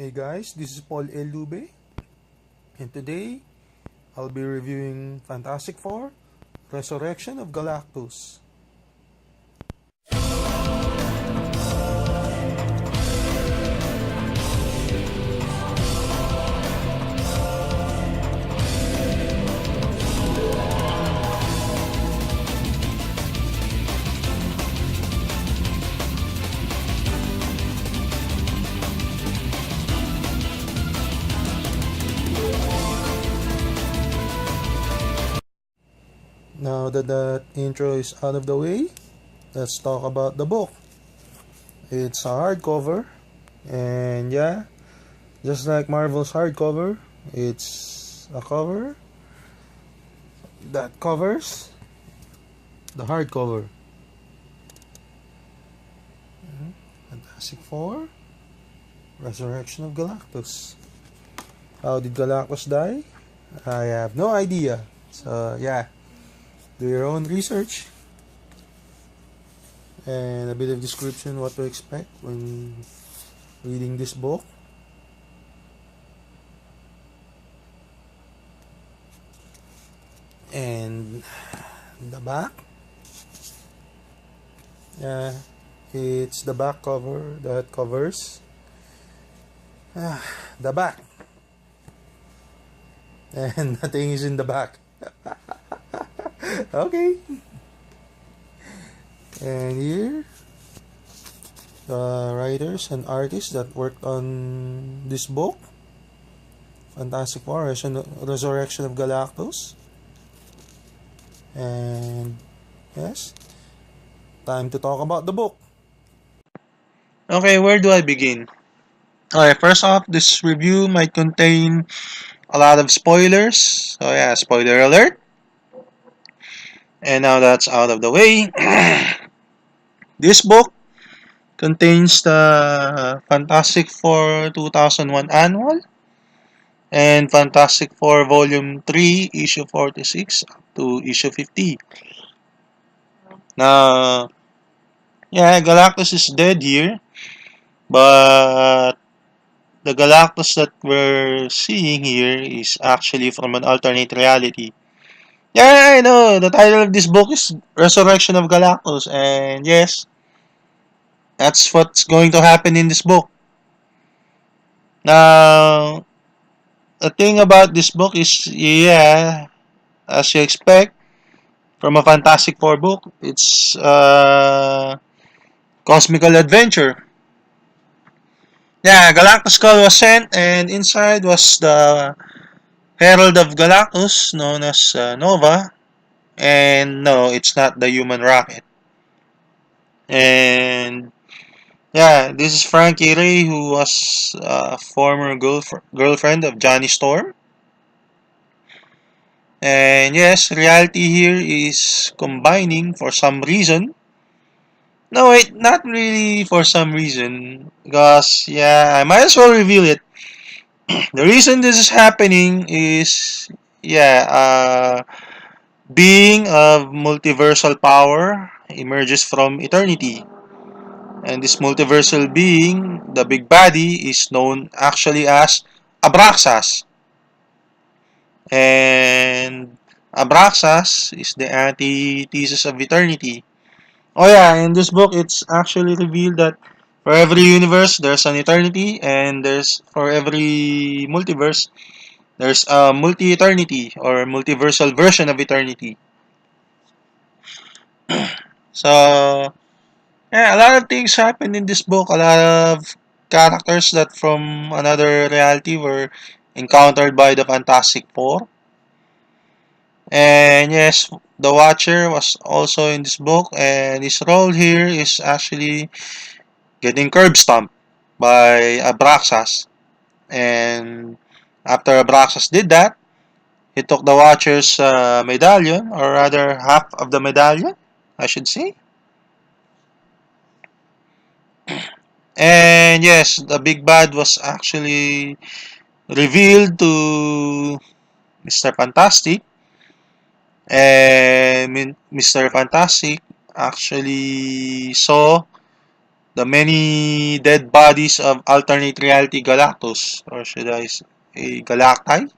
Hey guys, this is Paul Elube, and today I'll be reviewing Fantastic Four: Resurrection of Galactus. Now that that intro is out of the way, let's talk about the book. It's a hardcover, and yeah, just like Marvel's hardcover, it's a cover that covers the hardcover. Fantastic Four: Resurrection of Galactus. How did Galactus die? I have no idea. So yeah, do your own research and a bit of description what to expect when reading this book. And the back, yeah, it's the back cover that covers the back, and nothing is in the back. Okay, and here the writers and artists that worked on this book, Fantastic Four: Resurrection of Galactus. And yes, time to talk about the book. Okay, where do I begin? Okay, first off, this review might contain a lot of spoilers. So yeah, spoiler alert. And now that's out of the way. This book contains the Fantastic Four 2001 annual and Fantastic Four Volume 3, Issue 46 up to Issue 50. Now, yeah, Galactus is dead here, but the Galactus that we're seeing here is actually from an alternate reality. Yeah, I know. The title of this book is Resurrection of Galactus, and yes, that's what's going to happen in this book. Now, the thing about this book is, yeah, as you expect from a Fantastic Four book, it's cosmical adventure. Yeah, Galactus Skull was sent, and inside was the Herald of Galactus, known as Nova. And no, it's not the human rocket. And yeah, this is Frankie Ray, who was a former girlfriend of Johnny Storm. And yes, reality here is combining for some reason. No, wait, not really for some reason. Because, yeah, I might as well reveal it. The reason this is happening is, yeah, being of multiversal power emerges from eternity. And this multiversal being, the big baddie, is known actually as Abraxas. And Abraxas is the antithesis of eternity. Oh yeah, in this book, it's actually revealed that for every universe, there's an eternity, and there's for every multiverse, there's a multi-eternity or multiversal version of eternity. So, yeah, a lot of things happened in this book. A lot of characters that from another reality were encountered by the Fantastic Four. And yes, the Watcher was also in this book, and his role here is actually getting curb stomped by Abraxas. And after Abraxas did that, he took the Watcher's medallion, or rather half of the medallion, I should say. And yes, the big bad was actually revealed to Mr. Fantastic, and Mr. Fantastic actually saw the many dead bodies of alternate reality Galactus, or should I say Galacti?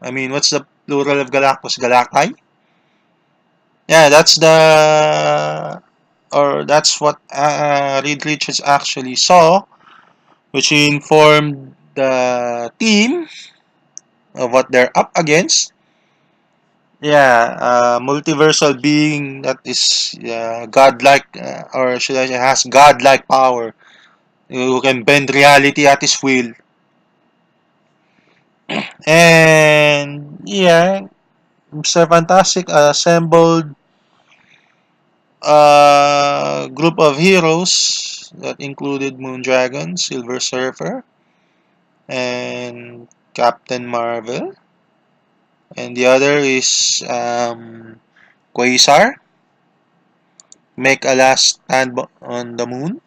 I mean, what's the plural of Galactus? Galacti? Yeah, that's what Reed Richards actually saw, which informed the team of what they're up against. Yeah, multiversal being that is godlike, or should I say, has godlike power, who can bend reality at his will. And yeah, Mr. Fantastic assembled a group of heroes that included Moondragon, Silver Surfer, and Captain Marvel. And the other is Quasar, make a last stand on the moon.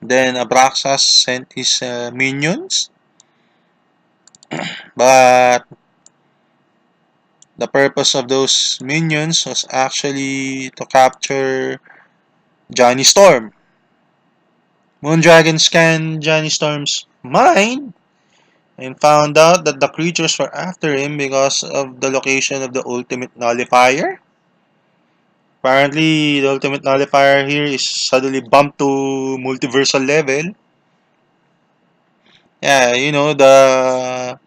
Then Abraxas sent his minions, but the purpose of those minions was actually to capture Johnny Storm. Moondragon scanned Johnny Storm's mind and found out that the creatures were after him because of the location of the ultimate nullifier. Apparently, the ultimate nullifier here is suddenly bumped to multiversal level. Yeah, the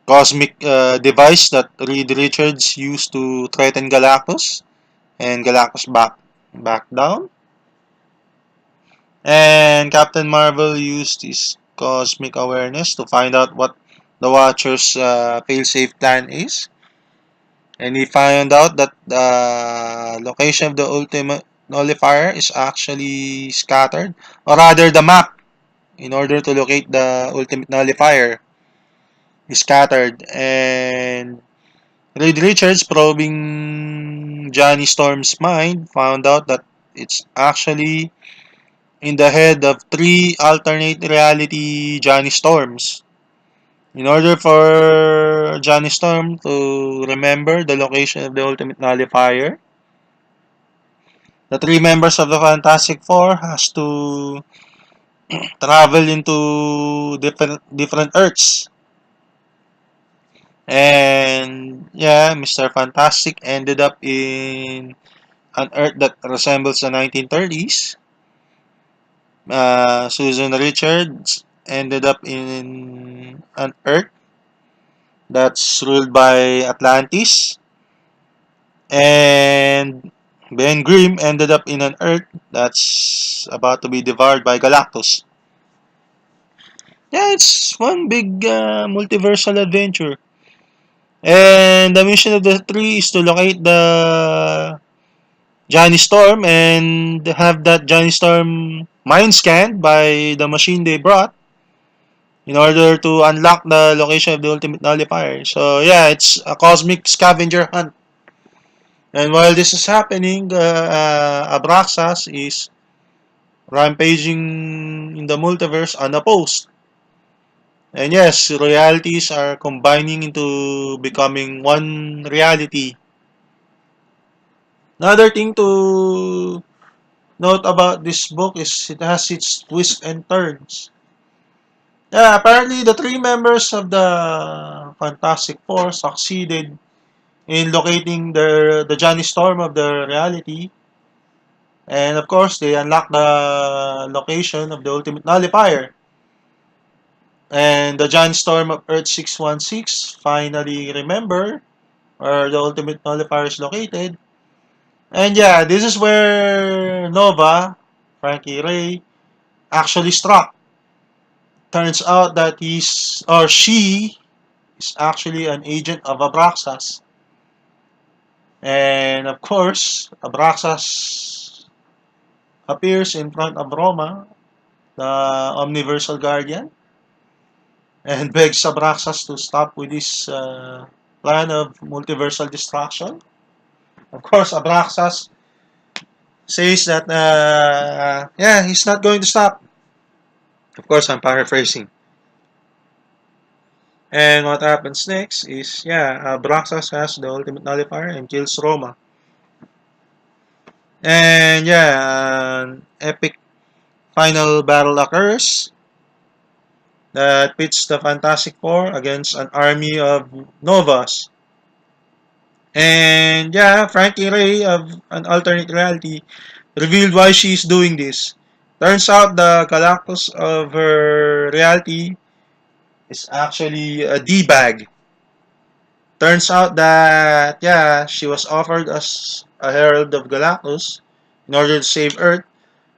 cosmic device that Reed Richards used to threaten Galactus, and Galactus back down. And Captain Marvel used his cosmic awareness to find out what the Watcher's failsafe plan is. And he found out that the location of the ultimate nullifier is actually scattered, or rather the map, in order to locate the ultimate nullifier is scattered. And Reed Richards, probing Johnny Storm's mind, found out that it's actually in the head of three alternate reality Johnny Storms. In order for Johnny Storm to remember the location of the ultimate nullifier, the three members of the Fantastic Four has to travel into different Earths. And yeah, Mr. Fantastic ended up in an Earth that resembles the 1930s. Susan Richards ended up in an Earth that's ruled by Atlantis. And Ben Grimm ended up in an Earth that's about to be devoured by Galactus. Yeah, it's one big multiversal adventure. And the mission of the three is to locate the Johnny Storm and have that Johnny Storm mind scanned by the machine they brought in order to unlock the location of the ultimate nullifier. So yeah, it's a cosmic scavenger hunt. And while this is happening, Abraxas is rampaging in the multiverse unopposed. And yes, realities are combining into becoming one reality. Another thing to note about this book is it has its twists and turns. Yeah, apparently the three members of the Fantastic Four succeeded in locating the Johnny Storm of the reality. And of course, they unlocked the location of the ultimate nullifier. And the Johnny Storm of Earth 616 finally remember where the ultimate nullifier is located. And yeah, this is where Nova, Frankie Ray, actually struck. Turns out that he's or she is actually an agent of Abraxas. And of course, Abraxas appears in front of Roma, the Omniversal Guardian, and begs Abraxas to stop with his plan of multiversal destruction. Of course, Abraxas says that, yeah, he's not going to stop. Of course, I'm paraphrasing. And what happens next is, yeah, Abraxas has the ultimate nullifier and kills Roma. And yeah, an epic final battle occurs that pits the Fantastic Four against an army of Novas. And yeah, Frankie Ray of an alternate reality revealed why she's doing this. Turns out the Galactus of her reality is actually a D-bag. Turns out that, yeah, she was offered as a herald of Galactus in order to save Earth.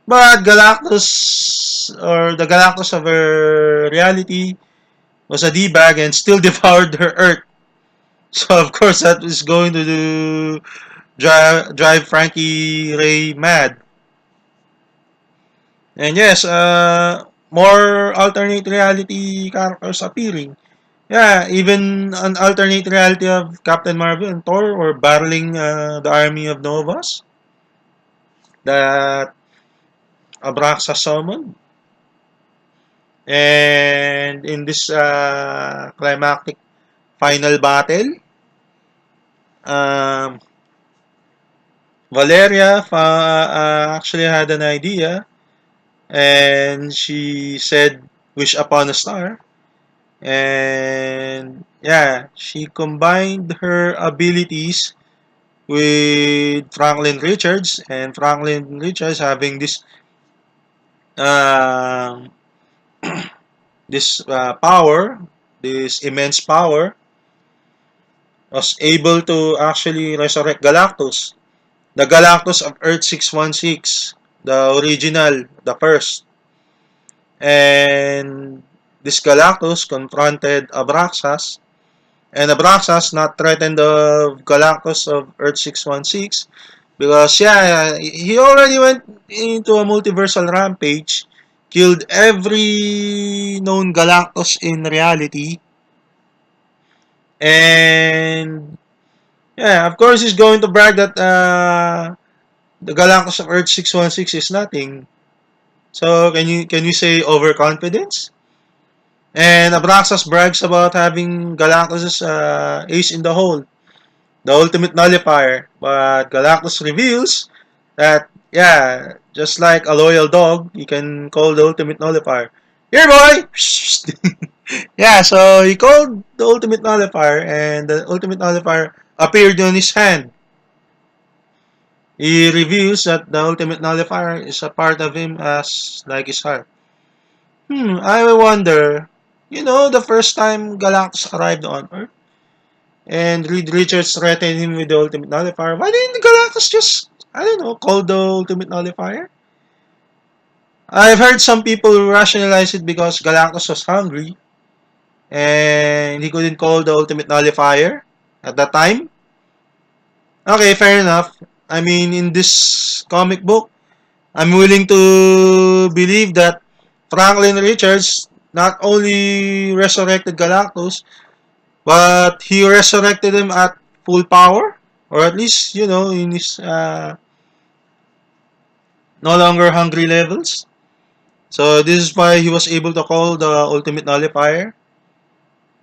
But Galactus, or the Galactus of her reality, was a D-bag and still devoured her Earth. So, of course, that is going to drive Frankie Ray mad. And yes, more alternate reality characters appearing. Yeah, even an alternate reality of Captain Marvel and Thor were battling the army of Novas that Abraxas summoned. And in this climactic final battle, um, Valeria actually had an idea and she said, "Wish upon a star." And yeah, she combined her abilities with Franklin Richards, and Franklin Richards having uh, this power, this immense power, was able to actually resurrect Galactus, the Galactus of Earth 616, the original, the first. And this Galactus confronted Abraxas, and Abraxas not threatened of Galactus of Earth 616 because yeah, he already went into a multiversal rampage, killed every known Galactus in reality, and yeah, of course he's going to brag that the Galactus of Earth 616 is nothing. So can you say overconfidence? And Abraxas brags about having Galactus' ace in the hole, the ultimate nullifier. But Galactus reveals that, yeah, just like a loyal dog, you can call the ultimate nullifier. Here, boy! Yeah, so he called the ultimate nullifier, and the ultimate nullifier appeared on his hand. He reveals that the ultimate nullifier is a part of him as like his heart. I wonder, the first time Galactus arrived on Earth, and Reed Richards threatened him with the Ultimate Nullifier. Why didn't Galactus just, I don't know, call the Ultimate Nullifier? I've heard some people rationalize it because Galactus was hungry and he couldn't call the Ultimate Nullifier at that time. Okay, fair enough. I mean, in this comic book, I'm willing to believe that Franklin Richards not only resurrected Galactus, but he resurrected him at full power, or at least, in his no longer hungry levels. So this is why he was able to call the ultimate nullifier.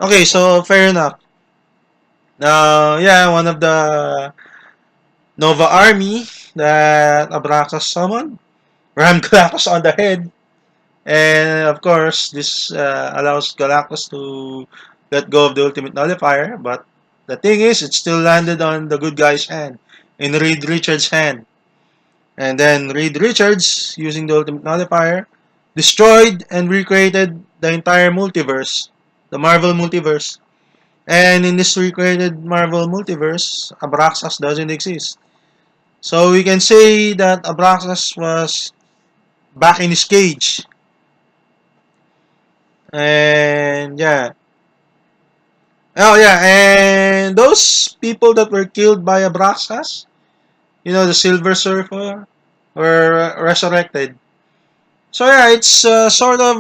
Okay, so fair enough. Now, yeah, one of the Nova army that Abraxas summoned rammed Galactus on the head. And of course, this allows Galactus to let go of the ultimate nullifier. But the thing is, it still landed on the good guy's hand, in Reed Richards' hand. And then Reed Richards, using the ultimate nullifier, destroyed and recreated the entire multiverse, the Marvel multiverse. And in this recreated Marvel multiverse, Abraxas doesn't exist. So we can say that Abraxas was back in his cage. And yeah. Oh yeah, and those people that were killed by Abraxas, the Silver Surfer, were resurrected. So yeah, it's sort of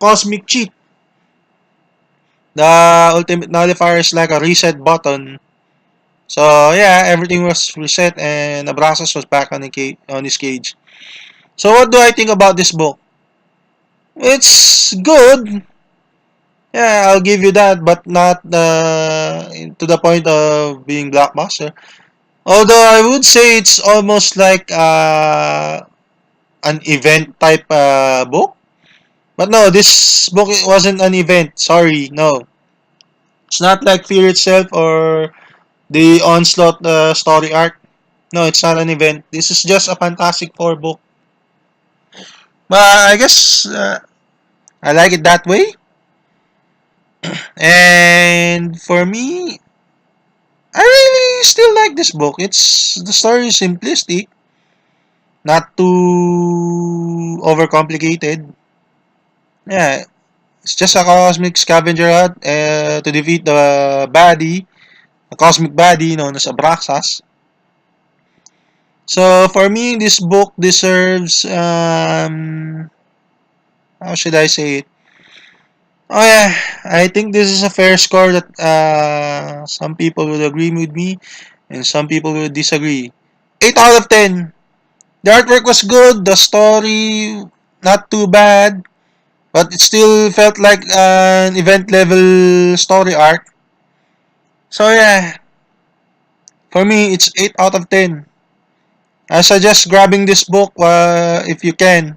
cosmic cheat. The ultimate nullifier is like a reset button. So yeah, everything was reset and Abraxas was back on his cage. So what do I think about this book? It's good. Yeah, I'll give you that, but not to the point of being blockbuster. Although I would say it's almost like an event type book. But no, this book wasn't an event. Sorry, no. It's not like Fear itself or the Onslaught story arc. No, it's not an event. This is just a Fantastic Four book. But I guess I like it that way. And for me, I really still like this book. It's the story is simplistic, not too overcomplicated. Yeah, it's just a cosmic scavenger hunt to defeat the baddie, the cosmic baddie known as Abraxas. So for me, this book deserves how should I say it? Oh yeah, I think this is a fair score that some people would agree with me and some people would disagree. 8 out of 10. The artwork was good, the story not too bad, but it still felt like an event level story arc. So yeah, for me it's 8 out of 10. I suggest grabbing this book if you can.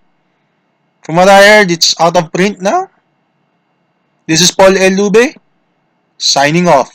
From what I heard, it's out of print now. This is Paul L. Lube, signing off.